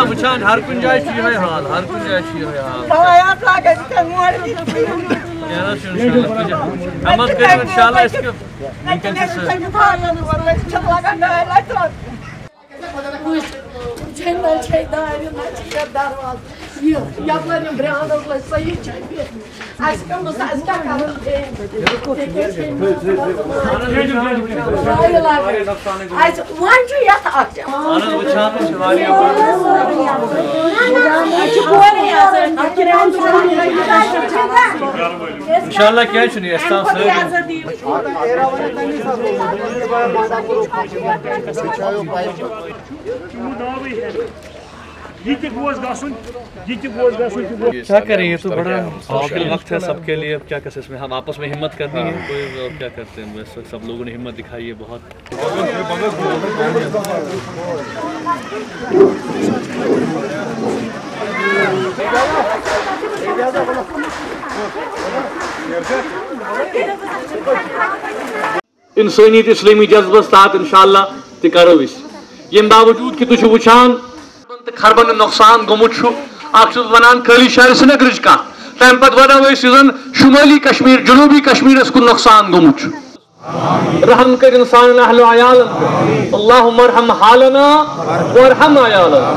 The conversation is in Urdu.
وچان ہر کن جائے یہ حال ہر کن جائے یہ حال ہمت کریں انشاءاللہ اس کے انشاءاللہ کیا چنی استان کیا کریں یہ تو بڑا مشکل وقت ہے سب کے لیے. اب کیا کر میں ہم آپس میں ہمت کرنی ہے کوئی کیا کرتے ہیں بس سب لوگوں نے ہمت دکھائی ہے بہت. انسانیت اسلامی جذبس تحت انشاءاللہ تہ کرو اس یم باوجود کہ تھی وچان خربن نقصان گومت اخ ونان خالی شہر سری نگرچ کت تم پتہ ونو زن شمالی کشمیر جنوبی کشمیرس کن نقصان گومت رحم کر انسان اہل عیال اللہم ارحم حالنا وارحم عیالنا